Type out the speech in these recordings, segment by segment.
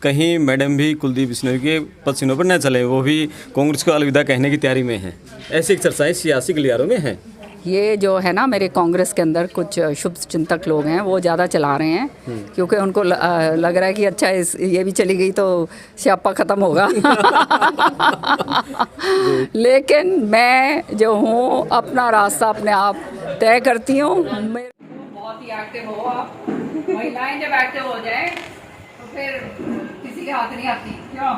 कहीं मैडम भी कुलदीप बिश्नोई के पसीनों पर न चले, वो भी कांग्रेस को अलविदा कहने की तैयारी में हैं। ऐसी एक चर्चाएं सियासी गलियारों में हैं। ये जो है ना, मेरे कांग्रेस के अंदर कुछ शुभ चिंतक लोग हैं, वो ज़्यादा चला रहे हैं क्योंकि उनको लग रहा है कि अच्छा ये भी चली गई तो स्यापा ख़त्म होगा। लेकिन मैं जो हूँ अपना रास्ता अपने आप तय करती हूँ। बहुत ही एक्टिव हो आप, महिलाएं जब एक्टिव हो जाए तो फिर किसी के हाथ नहीं आती। क्यों?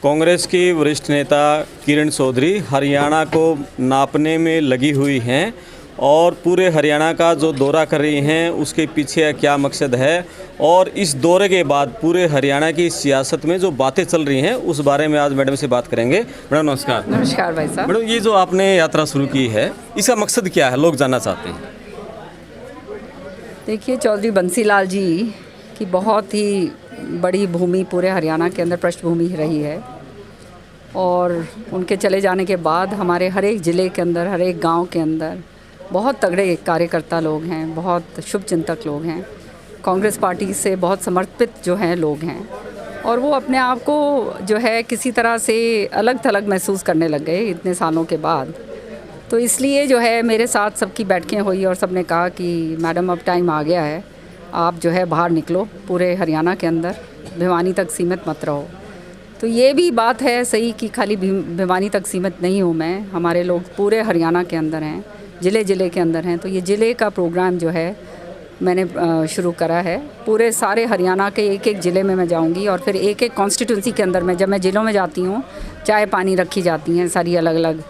कांग्रेस की वरिष्ठ नेता किरण चौधरी हरियाणा को नापने में लगी हुई हैं और पूरे हरियाणा का जो दौरा कर रही हैं उसके पीछे क्या मकसद है और इस दौरे के बाद पूरे हरियाणा की सियासत में जो बातें चल रही हैं उस बारे में आज मैडम से बात करेंगे। मैडम नमस्कार। नमस्कार भाई साहब। मैडम, ये जो आपने यात्रा शुरू की है इसका मकसद क्या है, लोग जानना चाहते हैं। देखिए, चौधरी बंसीलाल जी की बहुत ही बड़ी भूमि पूरे हरियाणा के अंदर पृष्ठभूमि रही है और उनके चले जाने के बाद हमारे हर एक ज़िले के अंदर, हर एक गांव के अंदर बहुत तगड़े कार्यकर्ता लोग हैं, बहुत शुभचिंतक लोग हैं, कांग्रेस पार्टी से बहुत समर्पित जो हैं लोग हैं और वो अपने आप को जो है किसी तरह से अलग थलग महसूस करने लग गए इतने सालों के बाद। तो इसलिए जो है मेरे साथ सबकी बैठकें हुई और सबने कहा कि मैडम अब टाइम आ गया है, आप जो है बाहर निकलो, पूरे हरियाणा के अंदर भिवानी तक सीमित मत रहो। तो ये भी बात है सही कि खाली भिवानी तक सीमित नहीं हूँ मैं, हमारे लोग पूरे हरियाणा के अंदर हैं, ज़िले के अंदर हैं। तो ये ज़िले का प्रोग्राम जो है मैंने शुरू करा है। पूरे सारे हरियाणा के एक एक ज़िले में मैं जाऊंगी और फिर एक एक कॉन्स्टिट्यूंसी के अंदर में जब मैं ज़िलों में जाती हूँ, चाय पानी रखी जाती हैं सारी अलग अलग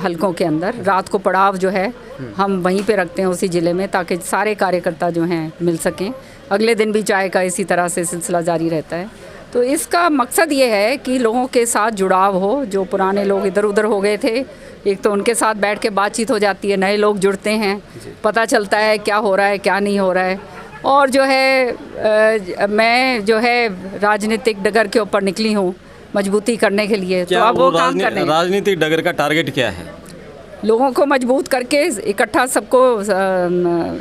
हलकों के अंदर। रात को पड़ाव जो है हम वहीं पे रखते हैं उसी ज़िले में, ताकि सारे कार्यकर्ता जो हैं मिल सकें। अगले दिन भी चाय का इसी तरह से सिलसिला जारी रहता है। तो इसका मकसद ये है कि लोगों के साथ जुड़ाव हो। जो पुराने लोग इधर उधर हो गए थे, एक तो उनके साथ बैठ के बातचीत हो जाती है, नए लोग जुड़ते हैं, पता चलता है क्या हो रहा है क्या नहीं हो रहा है। और जो है मैं जो है राजनीतिक डगर के ऊपर निकली हूँ मजबूती करने के लिए। तो अब वो काम करने, राजनीतिक डगर का टारगेट क्या है? लोगों को मजबूत करके इकट्ठा सबको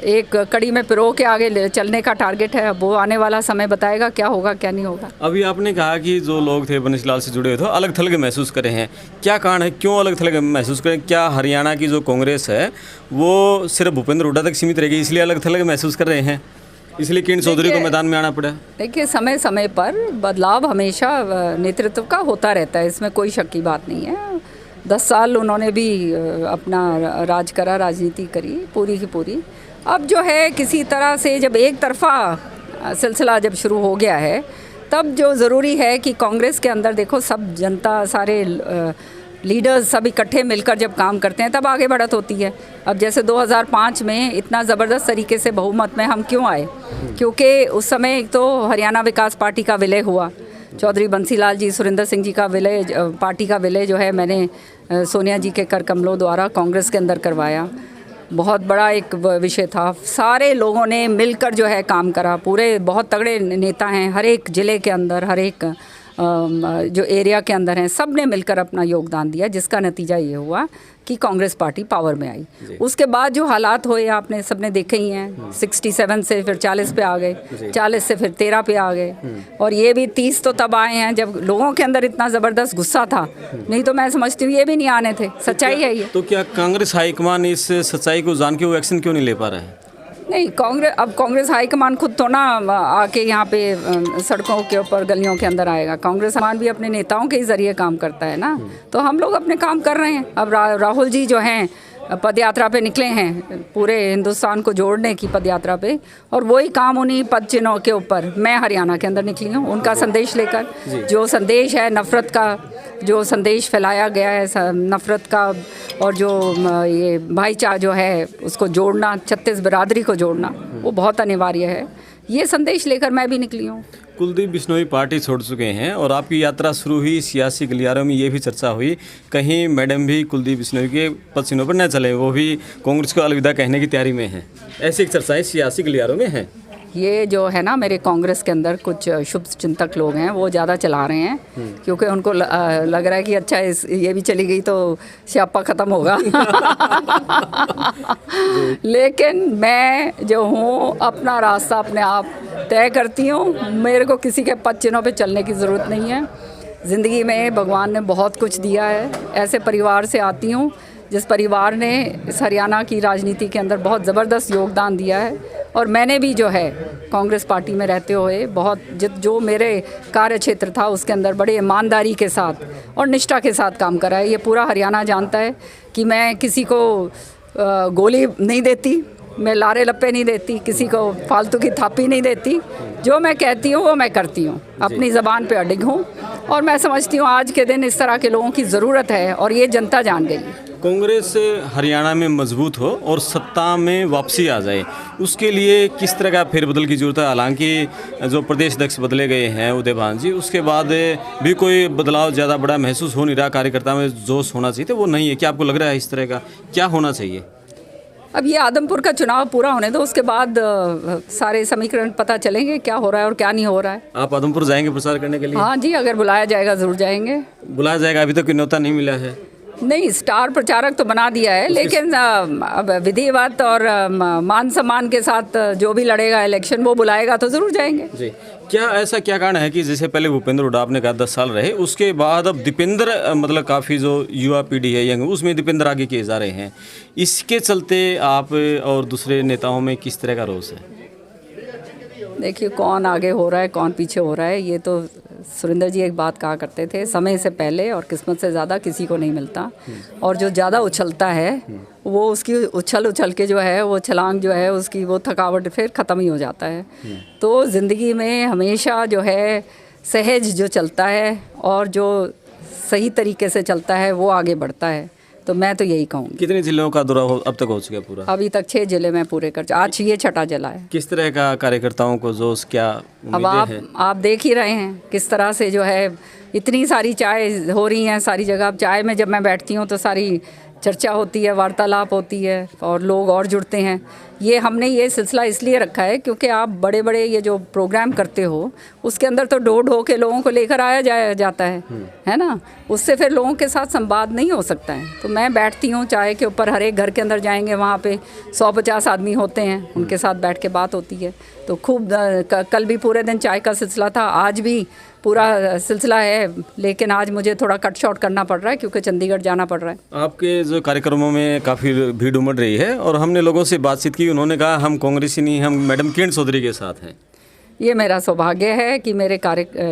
एक कड़ी में पिरो के आगे चलने का टारगेट है। वो आने वाला समय बताएगा क्या होगा क्या नहीं होगा। अभी आपने कहा कि जो लोग थे बंसीलाल से जुड़े हुए थे अलग थलग महसूस करे हैं, क्या कारण है, क्यों अलग थलग महसूस करें? क्या हरियाणा की जो कांग्रेस है वो सिर्फ भूपेंद्र हुड्डा तक सीमित रहेगी इसलिए अलग थलग महसूस कर रहे हैं, इसलिए किरण चौधरी को मैदान में आना पड़ा? देखिए, समय समय पर बदलाव हमेशा नेतृत्व का होता रहता है, इसमें कोई शक की बात नहीं है। 10 साल उन्होंने भी अपना राज करा, राजनीति करी पूरी की पूरी। अब जो है किसी तरह से जब एक तरफा सिलसिला जब शुरू हो गया है, तब जो ज़रूरी है कि कांग्रेस के अंदर देखो सब जनता, सारे लीडर्स सब इकट्ठे मिलकर जब काम करते हैं तब आगे बढ़त होती है। अब जैसे 2005 में इतना ज़बरदस्त तरीके से बहुमत में हम क्यों आए? क्योंकि उस समय एक तो हरियाणा विकास पार्टी का विलय हुआ, चौधरी बंसीलाल जी, सुरेंद्र सिंह जी का विलय, पार्टी का विलय जो है मैंने सोनिया जी के कर कमलों द्वारा कांग्रेस के अंदर करवाया। बहुत बड़ा एक विषय था, सारे लोगों ने मिलकर जो है काम करा। पूरे बहुत तगड़े नेता हैं हर एक ज़िले के अंदर, हर एक जो एरिया के अंदर हैं, सब ने मिलकर अपना योगदान दिया, जिसका नतीजा ये हुआ कि कांग्रेस पार्टी पावर में आई। उसके बाद जो हालात हुए आपने सबने देखे ही हैं। 67 से फिर 40 पे आ गए, 40 से फिर 13 पे आ गए और ये भी 30 तो तब आए हैं जब लोगों के अंदर इतना ज़बरदस्त गुस्सा था, नहीं तो मैं समझती हूँ ये भी नहीं आने थे। सच्चाई है ये। तो क्या कांग्रेस हाईकमान इस सच्चाई को जान के वो एक्शन क्यों नहीं ले पा रहे हैं? नहीं, कांग्रेस हाईकमान खुद तो ना आके यहाँ पे सड़कों के ऊपर गलियों के अंदर आएगा। कांग्रेस हाईकमान भी अपने नेताओं के ही ज़रिए काम करता है ना। तो हम लोग अपने काम कर रहे हैं। अब राहुल जी जो हैं पदयात्रा पे निकले हैं, पूरे हिंदुस्तान को जोड़ने की पदयात्रा पे, और वही काम उन्हीं पद चिन्हों के ऊपर मैं हरियाणा के अंदर निकली हूँ उनका संदेश लेकर। जो संदेश है नफ़रत का, जो संदेश फैलाया गया है नफ़रत का, और जो ये भाईचारा जो है उसको जोड़ना, 36 बिरादरी को जोड़ना, वो बहुत अनिवार्य है। ये संदेश लेकर मैं भी निकली हूँ। कुलदीप बिश्नोई पार्टी छोड़ चुके हैं और आपकी यात्रा शुरू हुई, सियासी गलियारों में ये भी चर्चा हुई कहीं मैडम भी कुलदीप बिश्नोई के पसीनों पर न चले, वो भी कांग्रेस को अलविदा कहने की तैयारी में हैं। ऐसी एक चर्चाएं सियासी गलियारों में हैं। ये जो है ना मेरे कांग्रेस के अंदर कुछ शुभ चिंतक लोग हैं वो ज़्यादा चला रहे हैं, क्योंकि उनको लग रहा है कि अच्छा ये भी चली गई तो स्यापा ख़त्म होगा। लेकिन मैं जो हूँ अपना रास्ता अपने आप तय करती हूँ, मेरे को किसी के पद चिन्हों पे चलने की ज़रूरत नहीं है। ज़िंदगी में भगवान ने बहुत कुछ दिया है। ऐसे परिवार से आती हूँ जिस परिवार ने इस हरियाणा की राजनीति के अंदर बहुत ज़बरदस्त योगदान दिया है, और मैंने भी जो है कांग्रेस पार्टी में रहते हुए बहुत जो मेरे कार्य क्षेत्र था उसके अंदर बड़े ईमानदारी के साथ और निष्ठा के साथ काम करा है। ये पूरा हरियाणा जानता है कि मैं किसी को गोली नहीं देती, मैं लारे लप्पे नहीं देती, किसी को फालतू की थापी नहीं देती। जो मैं कहती हूँ वो मैं करती हूँ, अपनी ज़बान पे अडिग हूँ, और मैं समझती हूँ आज के दिन इस तरह के लोगों की ज़रूरत है और ये जनता जान गई। कांग्रेस हरियाणा में मजबूत हो और सत्ता में वापसी आ जाए, उसके लिए किस तरह का फेरबदल की जरूरत है? हालांकि जो प्रदेश अध्यक्ष बदले गए हैं उदयभान जी, उसके बाद भी कोई बदलाव ज़्यादा बड़ा महसूस हो नहीं रहा। कार्यकर्ता में जोश होना चाहिए तो वो नहीं है। क्या आपको लग रहा है इस तरह का क्या होना चाहिए? अब ये आदमपुर का चुनाव पूरा होने दो, उसके बाद सारे समीकरण पता चलेंगे क्या हो रहा है और क्या नहीं हो रहा है। आप आदमपुर जाएंगे प्रचार करने के लिए? हाँ जी, अगर बुलाया जाएगा ज़रूर जाएंगे। बुलाया जाएगा? अभी तक कोई न्योता नहीं मिला है। नहीं, स्टार प्रचारक तो बना दिया है, लेकिन अब विधिवत और मान सम्मान के साथ जो भी लड़ेगा इलेक्शन वो बुलाएगा तो ज़रूर जाएंगे जी। क्या ऐसा क्या कारण है कि जैसे पहले भूपेंद्र हुड्डा आपने कहा 10 साल रहे, उसके बाद अब दीपेंद्र मतलब काफ़ी जो युवा पीढ़ी है यंग, उसमें दीपेंद्र आगे किए जा रहे हैं, इसके चलते आप और दूसरे नेताओं में किस तरह का रोष है? देखिए, कौन आगे हो रहा है कौन पीछे हो रहा है, ये तो सुरेंद्र जी एक बात कहा करते थे, समय से पहले और किस्मत से ज़्यादा किसी को नहीं मिलता। और जो ज़्यादा उछलता है वो उसकी उछल के जो है वो छलांग जो है उसकी वो थकावट फिर ख़त्म ही हो जाता है। तो ज़िंदगी में हमेशा जो है सहज जो चलता है और जो सही तरीके से चलता है वो आगे बढ़ता है। तो मैं तो यही कहूँगी। कितने जिलों का दौरा अब तक हो चुका पूरा? अभी तक 6 जिले में पूरे कर, आज ये 6ठा जिला है। किस तरह का कार्यकर्ताओं को जोश, क्या अब आप देख ही रहे हैं किस तरह से जो है इतनी सारी चाय हो रही हैं सारी जगह। अब चाय में जब मैं बैठती हूँ तो सारी चर्चा होती है, वार्तालाप होती है और लोग और जुड़ते हैं। ये हमने ये सिलसिला इसलिए रखा है क्योंकि आप बड़े बड़े ये जो प्रोग्राम करते हो उसके अंदर तो ढो के लोगों को लेकर आया जाता है ना, उससे फिर लोगों के साथ संवाद नहीं हो सकता है। तो मैं बैठती हूँ चाय के ऊपर, हर एक घर के अंदर जाएंगे वहाँ पे 150 आदमी होते हैं, उनके साथ बैठ के बात होती है। तो खूब कल भी पूरे दिन चाय का सिलसिला था, आज भी पूरा सिलसिला है, लेकिन आज मुझे थोड़ा कट शॉर्ट करना पड़ रहा है क्योंकि चंडीगढ़ जाना पड़ रहा है। आपके जो कार्यक्रमों में काफ़ी भीड़ उमड़ रही है और हमने लोगों से बातचीत की, उन्होंने कहा हम कांग्रेसी नहीं, हम मैडम किरण चौधरी के साथ हैं। ये मेरा सौभाग्य है कि मेरे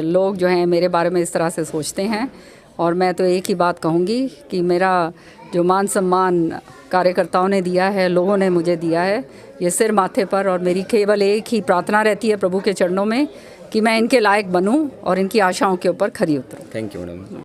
लोग जो हैं मेरे बारे में इस तरह से सोचते हैं, और मैं तो एक ही बात कहूँगी कि मेरा जो मान सम्मान कार्यकर्ताओं ने दिया है, लोगों ने मुझे दिया है, ये सिर माथे पर, और मेरी केवल एक ही प्रार्थना रहती है प्रभु के चरणों में कि मैं इनके लायक बनूं और इनकी आशाओं के ऊपर खरी उतरूं। Thank you madam.